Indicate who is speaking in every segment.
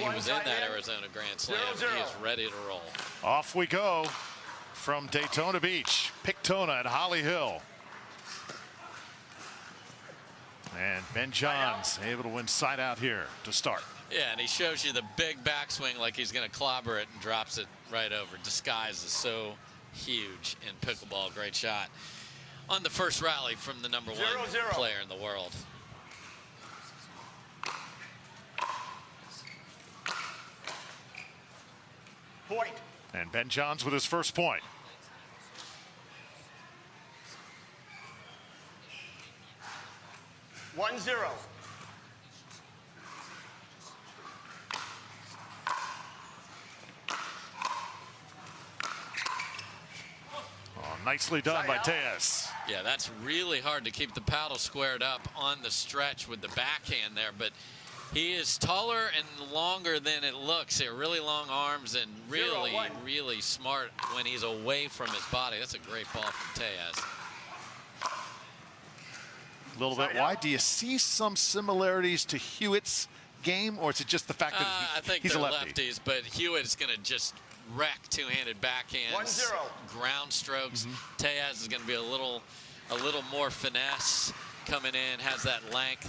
Speaker 1: when he was in that Arizona Grand Slam. He is ready to roll.
Speaker 2: Off we go from Daytona Beach, Pictona at Holly Hill. And Ben Johns able to win side out here to start.
Speaker 1: Yeah, and he shows you the big backswing like he's going to clobber it and drops it right over. Disguise is so huge in pickleball. Great shot on the first rally from the #1 player in the world.
Speaker 3: Point.
Speaker 2: And Ben Johns with his first point.
Speaker 3: One zero.
Speaker 2: Nicely done by Tellez.
Speaker 1: Yeah, that's really hard to keep the paddle squared up on the stretch with the backhand there, but he is taller and longer than it looks. He has really long arms and really smart when he's away from his body. That's a great ball from Tellez.
Speaker 2: A little bit wide. Do you see some similarities to Hewitt's game, or is it just the fact that
Speaker 1: I think
Speaker 2: he's
Speaker 1: they're
Speaker 2: a lefty?
Speaker 1: lefties, but Hewitt's going to just wreck two-handed backhands, ground strokes. Tellez is going to be a little more finesse coming in, has that length.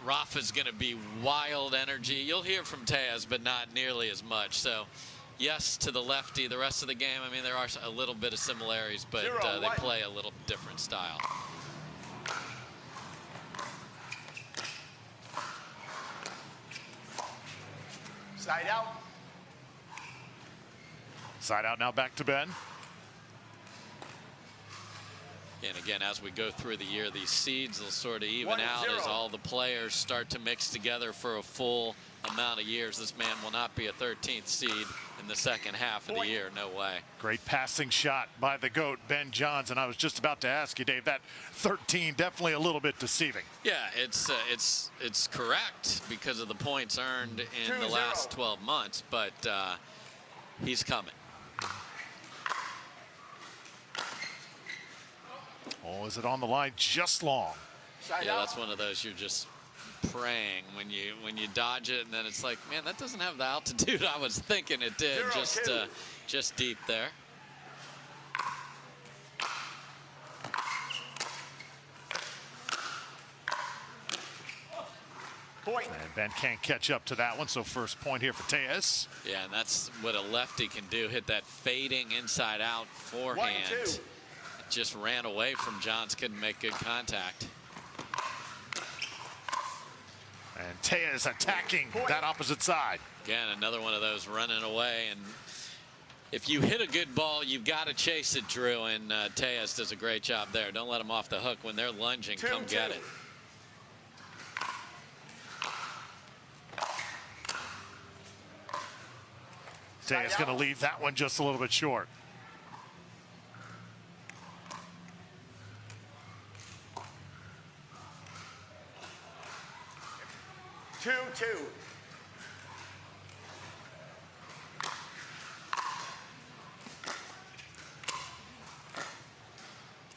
Speaker 1: Rafa's going to be wild energy. You'll hear from Tellez, but not nearly as much. So, yes, to the lefty. The rest of the game, I mean, there are a little bit of similarities, but they play a little different style.
Speaker 3: Side out.
Speaker 2: Side out now, back to Ben.
Speaker 1: And again, as we go through the year, these seeds will sort of even out as all the players start to mix together for a full amount of years. This man will not be a 13th seed in the second half of the year. No way.
Speaker 2: Great passing shot by the GOAT, Ben Johns. And I was just about to ask you, Dave, that 13 definitely a little bit deceiving.
Speaker 1: Yeah, it's correct because of the points earned in the last 12 months, but he's coming.
Speaker 2: Oh, is it on the line just long?
Speaker 1: Yeah, that's one of those you're just praying when you dodge it, and then it's like, man, that doesn't have the altitude I was thinking it did. Just deep there.
Speaker 3: Point.
Speaker 2: And Ben can't catch up to that one, so first point here for Tellez.
Speaker 1: Yeah, and that's what a lefty can do, hit that fading inside out forehand. Just ran away from Johns, couldn't make good contact.
Speaker 2: And Tellez attacking that opposite side.
Speaker 1: Again, another one of those running away. And if you hit a good ball, you've got to chase it, Drew. And Tellez does a great job there. Don't let them off the hook when they're lunging. Come get it.
Speaker 2: Tellez going to leave that one just a little bit short.
Speaker 3: Two.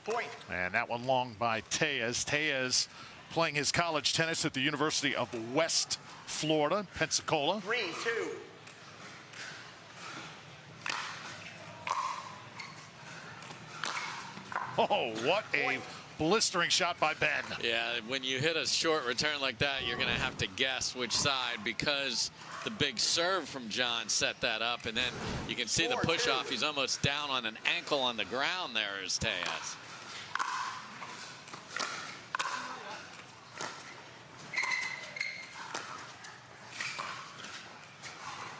Speaker 3: Point.
Speaker 2: And that one long by Tellez. Tellez playing his college tennis at the University of West Florida, Pensacola.
Speaker 3: 3-2.
Speaker 2: Oh, what a blistering shot by Ben.
Speaker 1: Yeah, when you hit a short return like that, you're going to have to guess which side because the big serve from John set that up. And then you can see the push off. He's almost down on an ankle on the ground there is Tellez.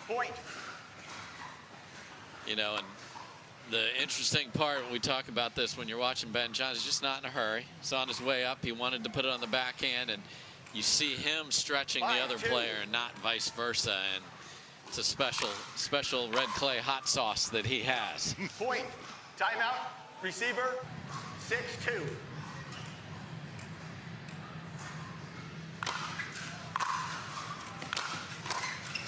Speaker 3: Point.
Speaker 1: You know, and the interesting part when we talk about this, when you're watching Ben Johns, he's just not in a hurry. He's on his way up. He wanted to put it on the backhand, and you see him stretching the other player and not vice versa. And it's a special red clay hot sauce that he has.
Speaker 3: Point. Timeout. Receiver. 6-2.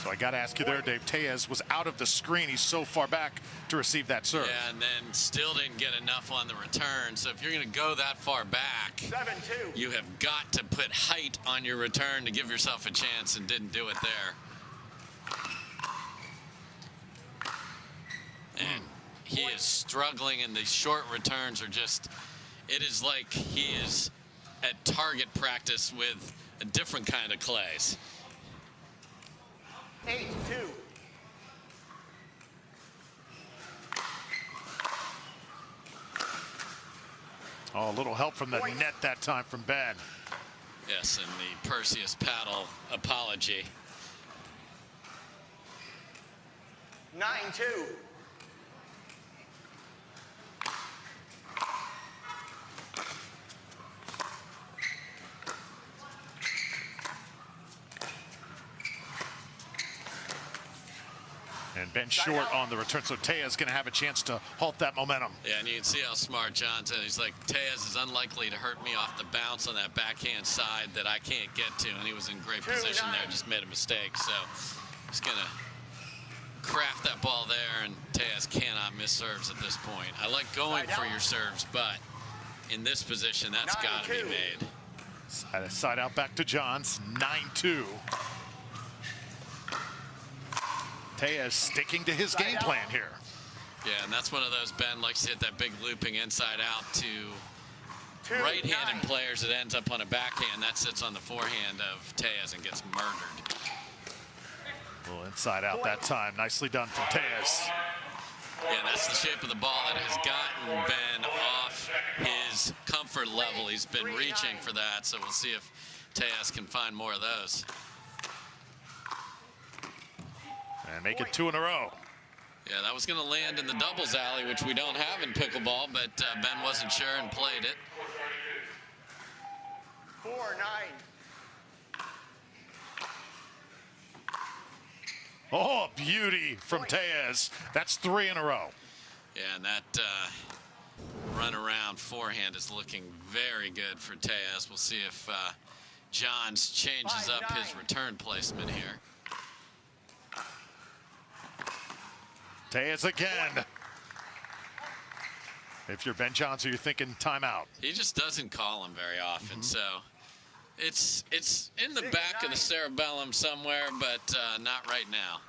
Speaker 2: So I got to ask you there, Dave. Tellez was out of the screen. He's so far back to receive that serve.
Speaker 1: Yeah, and then still didn't get enough on the return. So if you're going to go that far back,
Speaker 3: 7-2.
Speaker 1: you have got to put height on your return to give yourself a chance, and didn't do it there. And he is struggling, and the short returns are just, it is like he is at target practice with a different kind of clays.
Speaker 3: 8-2.
Speaker 2: Oh, a little help from the net that time from Ben.
Speaker 1: Yes, and the Perseus paddle apology.
Speaker 3: 9-2.
Speaker 2: And Ben short on the return, so Tellez going to have a chance to halt that momentum.
Speaker 1: Yeah, and you can see how smart John's is. He's like, Tellez is unlikely to hurt me off the bounce on that backhand side that I can't get to, and he was in great position there, just made a mistake. So he's going to craft that ball there, and Tellez cannot miss serves at this point. I like going for your serves, but in this position, that's got to be made.
Speaker 2: Side out back to Johns, 9-2. Tellez sticking to his game plan here.
Speaker 1: Yeah, and that's one of those, Ben likes to hit that big looping inside out to right-handed players. It ends up on a backhand. That sits on the forehand of Tellez and gets murdered.
Speaker 2: A little inside out that time. Nicely done from Tellez.
Speaker 1: Yeah, that's the shape of the ball that has gotten Ben off his comfort level. He's been reaching for that, so we'll see if Tellez can find more of those.
Speaker 2: And make it 2 in a row.
Speaker 1: Yeah, that was going to land in the doubles alley, which we don't have in pickleball, but Ben wasn't sure and played it.
Speaker 3: 4-9.
Speaker 2: Oh, beauty from Tellez. That's 3 in a row.
Speaker 1: Yeah, and that run around forehand is looking very good for Tellez. We'll see if Johns changes up his return placement here.
Speaker 2: Tellez again. If you're Ben Johnson, you're thinking timeout.
Speaker 1: He just doesn't call him very often, so it's in the back of the cerebellum somewhere, but not right now.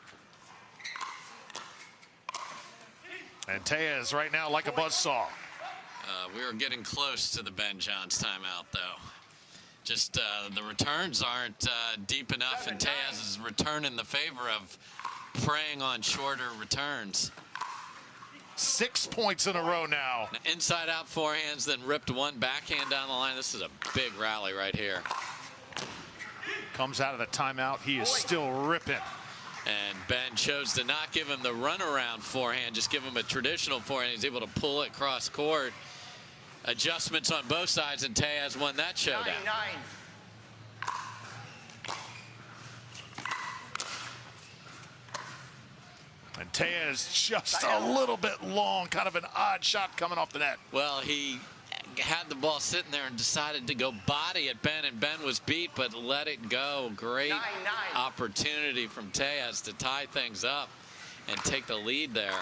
Speaker 2: And Tellez right now like a buzzsaw.
Speaker 1: We are getting close to the Ben Johns timeout, though. Just the returns aren't deep enough, and Tellez is returning the favor of preying on shorter returns.
Speaker 2: 6 points in a row now.
Speaker 1: Inside out forehands, then ripped one backhand down the line. This is a big rally right here.
Speaker 2: Comes out of the timeout. He is still ripping.
Speaker 1: And Ben chose to not give him the runaround forehand, just give him a traditional forehand. He's able to pull it cross court. Adjustments on both sides, and Tellez won that showdown.
Speaker 3: 9-9.
Speaker 2: And Tellez just a little bit long, kind of an odd shot coming off the net.
Speaker 1: Well, he had the ball sitting there and decided to go body at Ben, and Ben was beat, but let it go. Great
Speaker 3: 9-9.
Speaker 1: opportunity from Tellez to tie things up and take the lead there.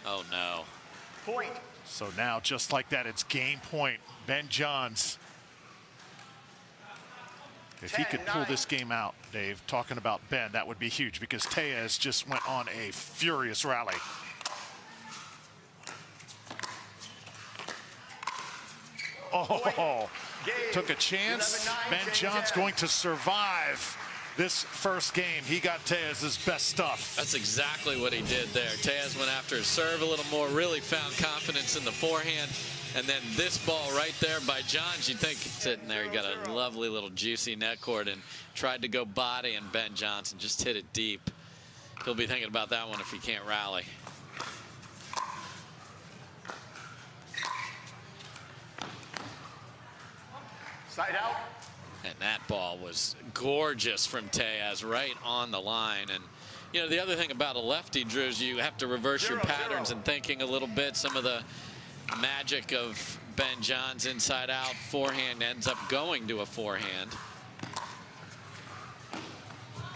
Speaker 1: Oh, no.
Speaker 3: Point.
Speaker 2: So now, just like that, it's game point. Ben Johns. If he could pull this game out, Dave, talking about Ben, that would be huge because Tellez just went on a furious rally. Oh, took a chance. Ben Johns going to survive this first game. He got Tellez's best stuff.
Speaker 1: That's exactly what he did there. Tellez went after his serve a little more, really found confidence in the forehand. And then this ball right there by Johns, you'd think sitting there, he got a lovely little juicy net cord and tried to go body, and Ben Johnson just hit it deep. He'll be thinking about that one if he can't rally.
Speaker 3: Side out.
Speaker 1: And that ball was gorgeous from Tellez, right on the line. And, you know, the other thing about a lefty, Drew, is you have to reverse your patterns and thinking a little bit. Some of the magic of Ben Johns inside out forehand ends up going to a forehand.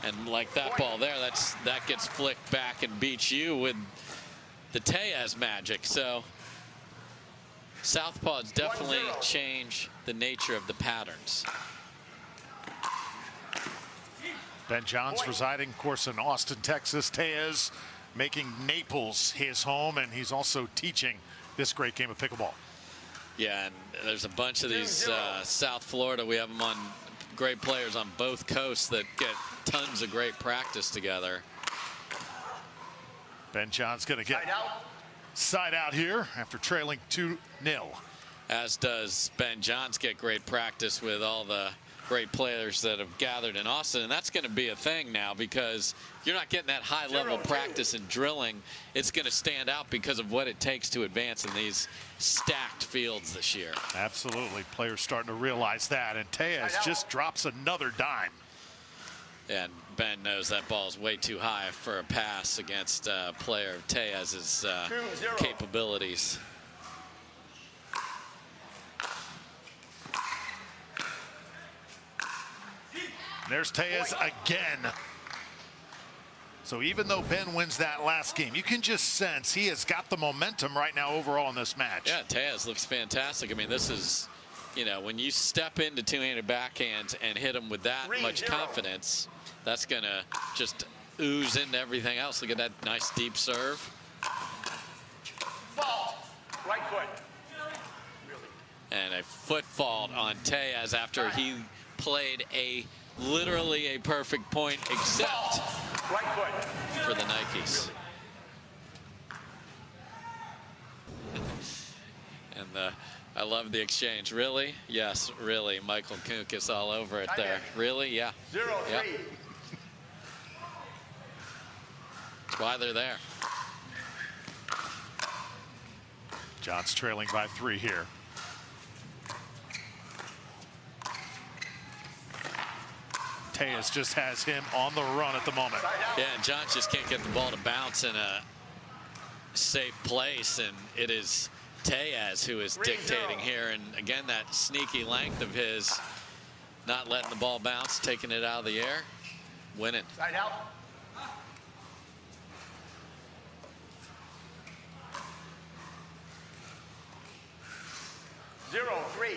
Speaker 1: And like that ball there, that gets flicked back and beats you with the Tellez magic. So southpaws definitely change the nature of the patterns.
Speaker 2: Ben Johns residing, of course, in Austin, Texas. Tellez making Naples his home, and he's also teaching this great game of pickleball.
Speaker 1: Yeah, and there's a bunch of these South Florida. We have them on great players on both coasts that get tons of great practice together.
Speaker 2: Ben Johns going to get side out here after trailing 2-0.
Speaker 1: As does Ben Johns get great practice with all the great players that have gathered in Austin, and that's going to be a thing now because you're not getting that high level practice and drilling. It's going to stand out because of what it takes to advance in these stacked fields this year.
Speaker 2: Absolutely. Players starting to realize that, and Tellez just drops another dime.
Speaker 1: And Ben knows that ball is way too high for a pass against a player of Tellez's capabilities.
Speaker 2: There's Tellez again. So even though Ben wins that last game, you can just sense he has got the momentum right now overall in this match.
Speaker 1: Yeah, Tellez looks fantastic. I mean, this is, you know, when you step into two-handed backhands and hit them with that much confidence, that's going to just ooze into everything else. Look at that nice deep serve.
Speaker 3: Fault. Right foot.
Speaker 1: And a foot fault on Tellez after he played literally a perfect point, except
Speaker 3: right foot
Speaker 1: for the Nikes. And I love the exchange. Really? Yes, really. Michael Kunkis all over it there. Really? Yeah.
Speaker 3: 0-3.
Speaker 1: Yep. That's why they're there.
Speaker 2: Johns trailing by 3 here. Tellez just has him on the run at the moment.
Speaker 1: Yeah, and Johns just can't get the ball to bounce in a safe place, and it is Tellez who is dictating here. And again, that sneaky length of his, not letting the ball bounce, taking it out of the air, winning.
Speaker 3: Side out. Zero, 3.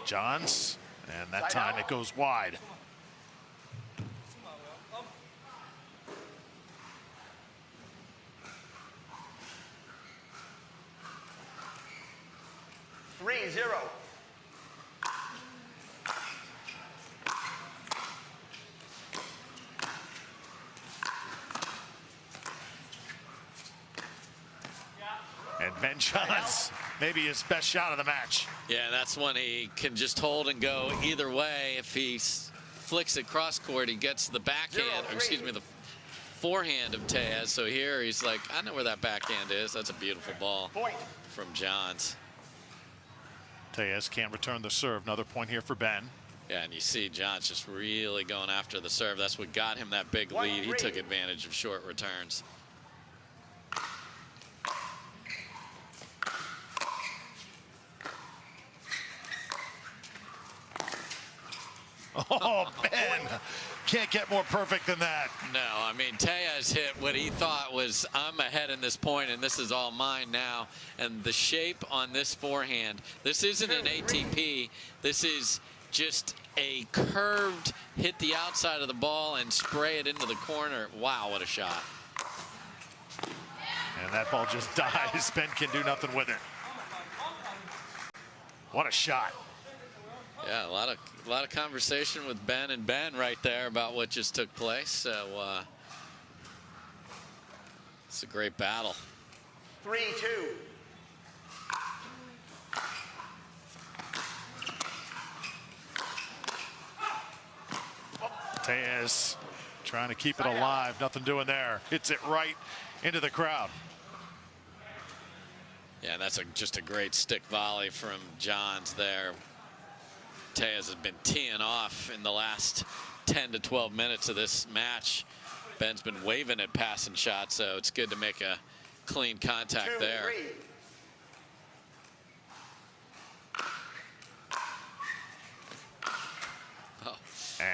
Speaker 2: Johns, and that time it goes wide.
Speaker 3: Three, 0.
Speaker 2: And Ben Johns, maybe his best shot of the match.
Speaker 1: Yeah, that's when he can just hold and go either way. If he flicks it cross court, he gets the backhand, or excuse me, the forehand of Tellez. So here he's like, I know where that backhand is. That's a beautiful ball from Johns.
Speaker 2: Tellez can't return the serve. Another point here for Ben.
Speaker 1: Yeah, and you see Johns just really going after the serve. That's what got him that big lead. He took advantage of short returns.
Speaker 2: Oh, Ben can't get more perfect than that.
Speaker 1: No, I mean, Tellez hit what he thought was, I'm ahead in this point, and this is all mine now. And the shape on this forehand, this isn't an ATP. This is just a curved, hit the outside of the ball and spray it into the corner. Wow, what a shot.
Speaker 2: And that ball just dies. Ben can do nothing with it. What a shot.
Speaker 1: Yeah, a lot of conversation with Ben and Ben right there about what just took place. So it's a great battle.
Speaker 3: 3-2.
Speaker 2: Tellez trying to keep it alive. Nothing doing there. Hits it right into the crowd.
Speaker 1: Yeah, that's just a great stick volley from Johns there. Tellez has been teeing off in the last 10 to 12 minutes of this match. Ben's been waving at passing shots, so it's good to make a clean contact there.
Speaker 3: 2-3.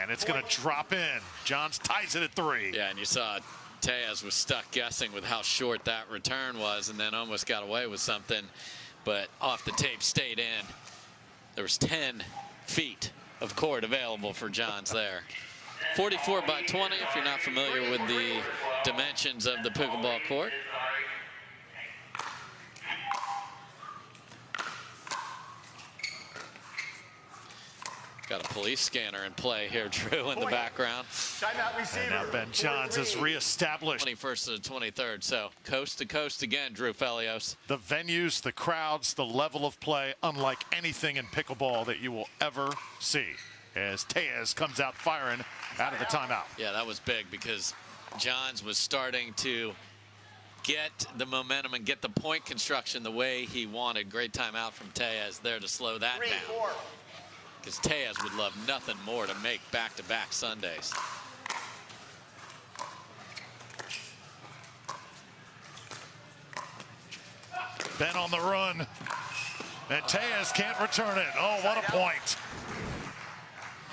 Speaker 2: And it's going to drop in. Johns ties it at 3.
Speaker 1: Yeah, and you saw Tellez was stuck guessing with how short that return was, and then almost got away with something, but off the tape stayed in. There was 10 feet of court available for Johns there. 44 by 20, if you're not familiar with the dimensions of the pickleball court. Got a police scanner in play here, Drew, in the background.
Speaker 2: And now Ben Johns is reestablished.
Speaker 1: 21st to the 23rd, so coast to coast again, Drew Felios.
Speaker 2: The venues, the crowds, the level of play, unlike anything in pickleball that you will ever see. As Tellez comes out firing out of the timeout.
Speaker 1: Yeah, that was big because Johns was starting to get the momentum and get the point construction the way he wanted. Great timeout from Tellez there to slow that down. Because Tellez would love nothing more to make back-to-back Sundays.
Speaker 2: Ben on the run. And Tellez can't return it. Oh, what a point.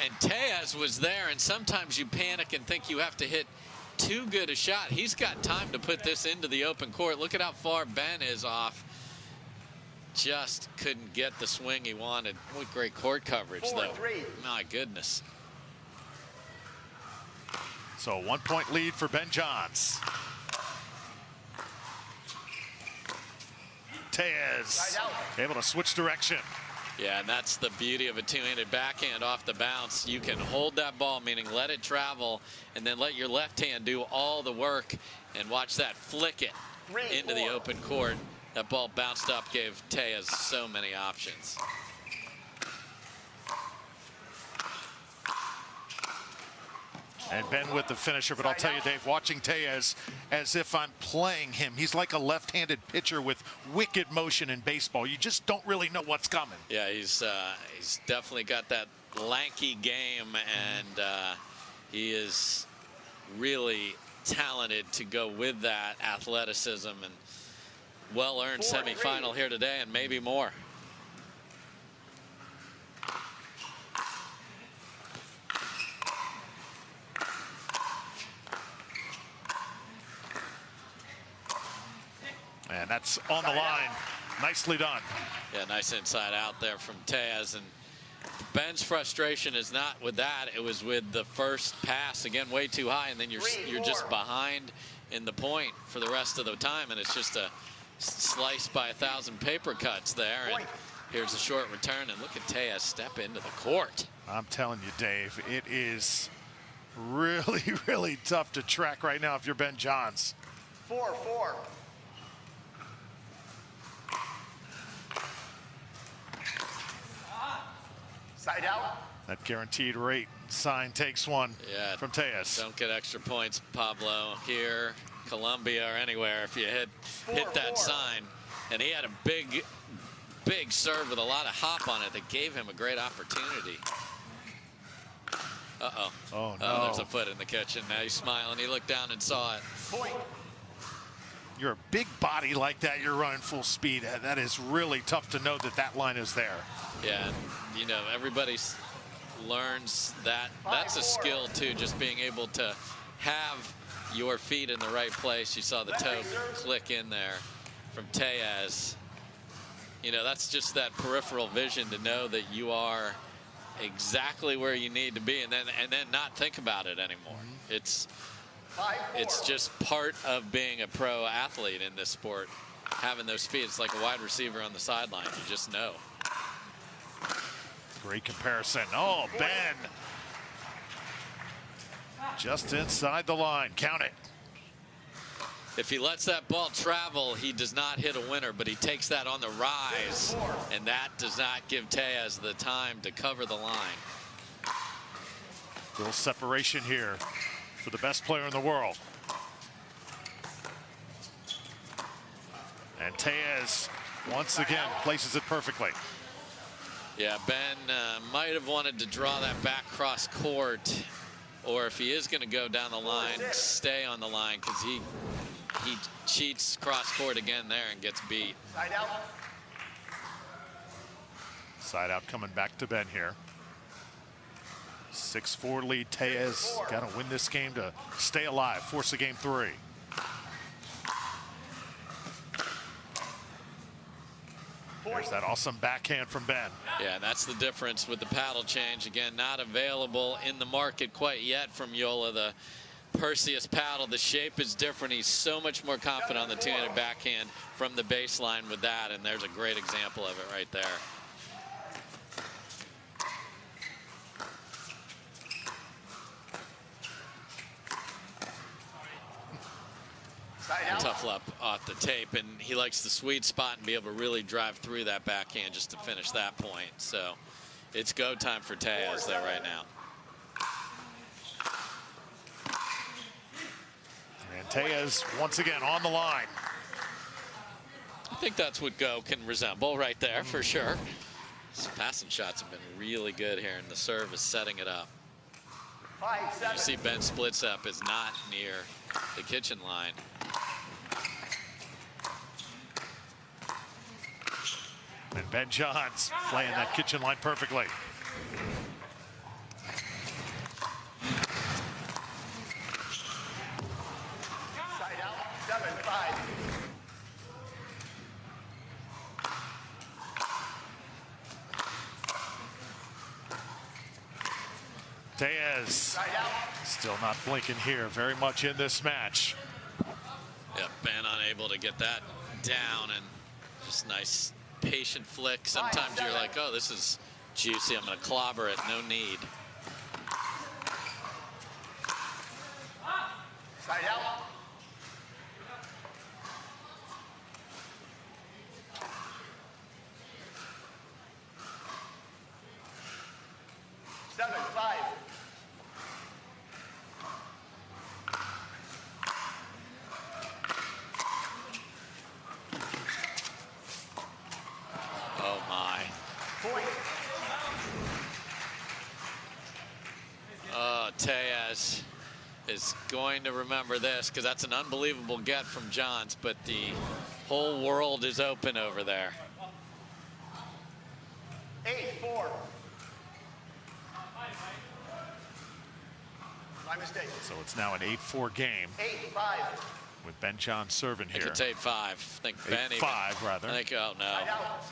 Speaker 1: And Tellez was there, and sometimes you panic and think you have to hit too good a shot. He's got time to put this into the open court. Look at how far Ben is off. Just couldn't get the swing he wanted. What great court coverage, though. My goodness.
Speaker 2: So a 1-point lead for Ben Johns. Tellez able to switch direction.
Speaker 1: Yeah, and that's the beauty of a two-handed backhand off the bounce. You can hold that ball, meaning let it travel, and then let your left hand do all the work, and watch that flick it into the open court. That ball bounced up, gave Tellez so many options.
Speaker 2: And Ben with the finisher, but I'll tell you, Dave, watching Tellez as if I'm playing him. He's like a left-handed pitcher with wicked motion in baseball. You just don't really know what's coming.
Speaker 1: Yeah, he's definitely got that lanky game, and he is really talented to go with that athleticism, and well-earned semifinal here today, and maybe more.
Speaker 2: And that's on the line. Nicely done.
Speaker 1: Yeah, nice inside out there from Tellez. And Ben's frustration is not with that. It was with the first pass, again, way too high, and then you're just behind in the point for the rest of the time, and it's just a slice by 1,000 paper cuts there. And here's a short return, and look at Tellez step into the court.
Speaker 2: I'm telling you, Dave, it is really, really tough to track right now if you're Ben Johns.
Speaker 3: 4-4. Side out.
Speaker 2: That guaranteed rate sign takes one from Tellez.
Speaker 1: Don't get extra points, Pablo, here, Columbia, or anywhere if you hit that sign. And he had a big serve with a lot of hop on it that gave him a great opportunity. Uh-oh.
Speaker 2: Oh, no.
Speaker 1: Oh, there's a foot in the kitchen. Now he's smiling. He looked down and saw it.
Speaker 3: Point.
Speaker 2: You're a big body like that. You're running full speed. That is really tough to know that line is there.
Speaker 1: Yeah, you know, everybody learns that. That's a skill, too, just being able to have your feet in the right place. You saw the toe click in there from Tellez. You know, that's just that peripheral vision to know that you are exactly where you need to be, and then not think about it anymore. It's just part of being a pro athlete in this sport. Having those feet, it's like a wide receiver on the sideline. You just know.
Speaker 2: Great comparison. Oh, Ben. Just inside the line. Count it.
Speaker 1: If he lets that ball travel, he does not hit a winner, but he takes that on the rise, and that does not give Tellez the time to cover the line.
Speaker 2: Little separation here for the best player in the world. And Tellez, once again, places it perfectly.
Speaker 1: Yeah, Ben might have wanted to draw that back cross court, or if he is going to go down the line, stay on the line, because he cheats cross court again there and gets beat.
Speaker 3: Side out.
Speaker 2: Side out coming back to Ben here. 6-4 lead. Tellez got to win this game to stay alive, force a game 3. There's that awesome backhand from Ben.
Speaker 1: Yeah, that's the difference with the paddle change. Again, not available in the market quite yet from Yola. The Perseus paddle, the shape is different. He's so much more confident on the two-handed backhand from the baseline with that, and there's a great example of it right there. Tough luck off the tape, and he likes the sweet spot and be able to really drive through that backhand just to finish that point. So it's go time for Tellez there right now.
Speaker 2: And Tellez once again on the line.
Speaker 1: I think that's what go can resemble right there for sure. His passing shots have been really good here, and the serve is setting it up. You see Ben splits up is not near the kitchen line.
Speaker 2: And Ben Johns playing that kitchen line perfectly.
Speaker 3: Side out, 7-5.
Speaker 2: Tellez still not blinking here, very much in this match.
Speaker 1: Yeah, Ben unable to get that down, and just nice patient flick. Sometimes you're like, oh, this is juicy, I'm going to clobber it. No need.
Speaker 3: Side out.
Speaker 1: Oh my. Tellez is going to remember this because that's an unbelievable get from Johns, but the whole world is open over there.
Speaker 3: 8-4. My mistake.
Speaker 2: So it's now an 8-4 game
Speaker 3: 8-5.
Speaker 2: with Ben Johns serving
Speaker 1: I think
Speaker 2: here.
Speaker 1: it's 8-5. I think Ben
Speaker 2: 8-5 rather.
Speaker 1: I think, oh no.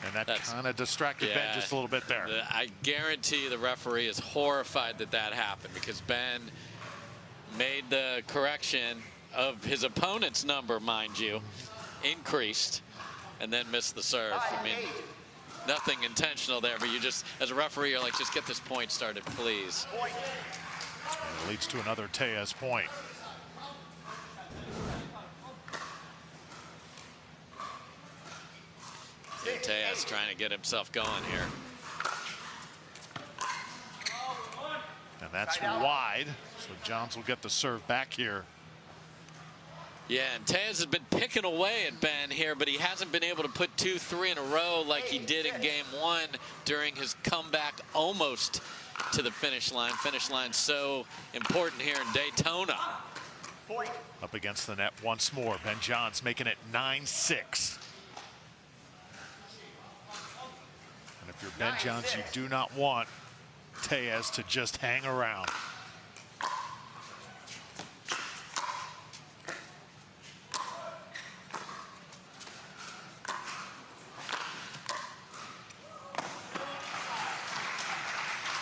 Speaker 2: And that
Speaker 1: That's-
Speaker 2: kind of distracted Ben just a little bit there.
Speaker 1: I guarantee the referee is horrified that that happened because Ben made the correction of his opponent's number, mind you, increased, and then missed the serve. I mean, nothing intentional there, but you just, as a referee, you're like, just get this point started, please.
Speaker 3: Point.
Speaker 2: And it leads to another Tellez point.
Speaker 1: Tellez trying to get himself going here.
Speaker 2: And that's wide, so Johns will get the serve back here.
Speaker 1: Yeah, and Tellez has been picking away at Ben here, but he hasn't been able to put 2-3 in a row like he did in game 1 during his comeback almost to the finish line. Finish line so important here in Daytona.
Speaker 3: Point.
Speaker 2: Up against the net once more. Ben Johns making it 9-6. And if you're Ben Johns, you do not want Tellez to just hang around.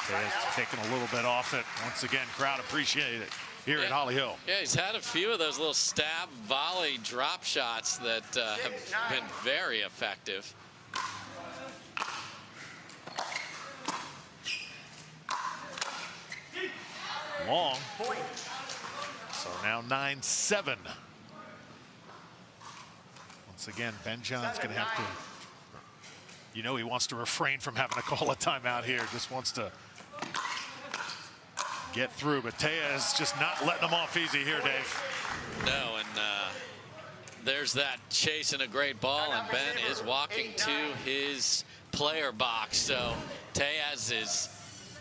Speaker 2: Tellez taking a little bit off it. Once again, crowd appreciated it here at Holly Hill.
Speaker 1: Yeah, he's had a few of those little stab volley drop shots that have been very effective.
Speaker 2: Long. So now 9-7. Once again, Ben Johns going to have to, you know, he wants to refrain from having to call a timeout here. Just wants to get through, but Tellez just not letting them off easy here, Dave.
Speaker 1: No, and there's that chasing a great ball, and Ben is walking to his player box. So Tellez is.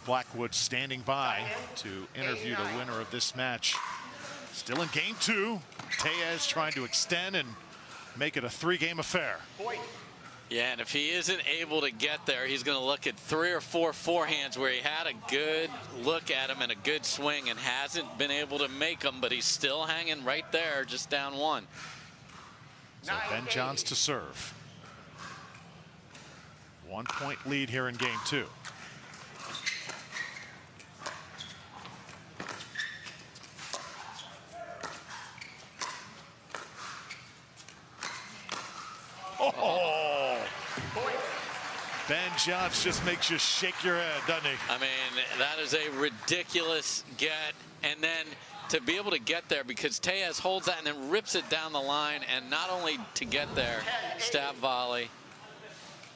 Speaker 2: Blackwood standing by to interview the winner of this match. Still in game 2. Tellez trying to extend and make it a 3-game affair.
Speaker 3: Point.
Speaker 1: Yeah, and if he isn't able to get there, he's going to look at 3 or 4 forehands where he had a good look at him and a good swing and hasn't been able to make them, but he's still hanging right there, just down 1.
Speaker 2: So Ben Johns to serve. 1-point lead here in game 2. Oh! Ben Johns just makes you shake your head, doesn't he?
Speaker 1: I mean, that is a ridiculous get. And then to be able to get there, because Tellez holds that and then rips it down the line, and not only to get there, stab volley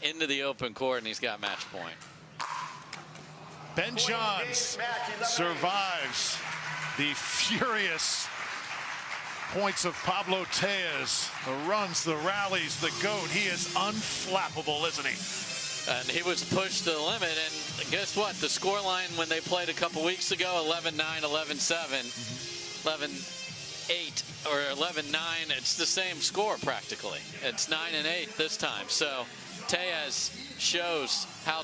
Speaker 1: into the open court, and he's got match point.
Speaker 2: Ben Johns survives the furious points of Pablo Tellez. The runs, the rallies, the GOAT. He is unflappable, isn't he?
Speaker 1: And he was pushed to the limit, and guess what? The scoreline when they played a couple weeks ago, 11-9, 11-7, 11-8, or 11-9, it's the same score practically. It's 9-8 this time. So Tellez shows how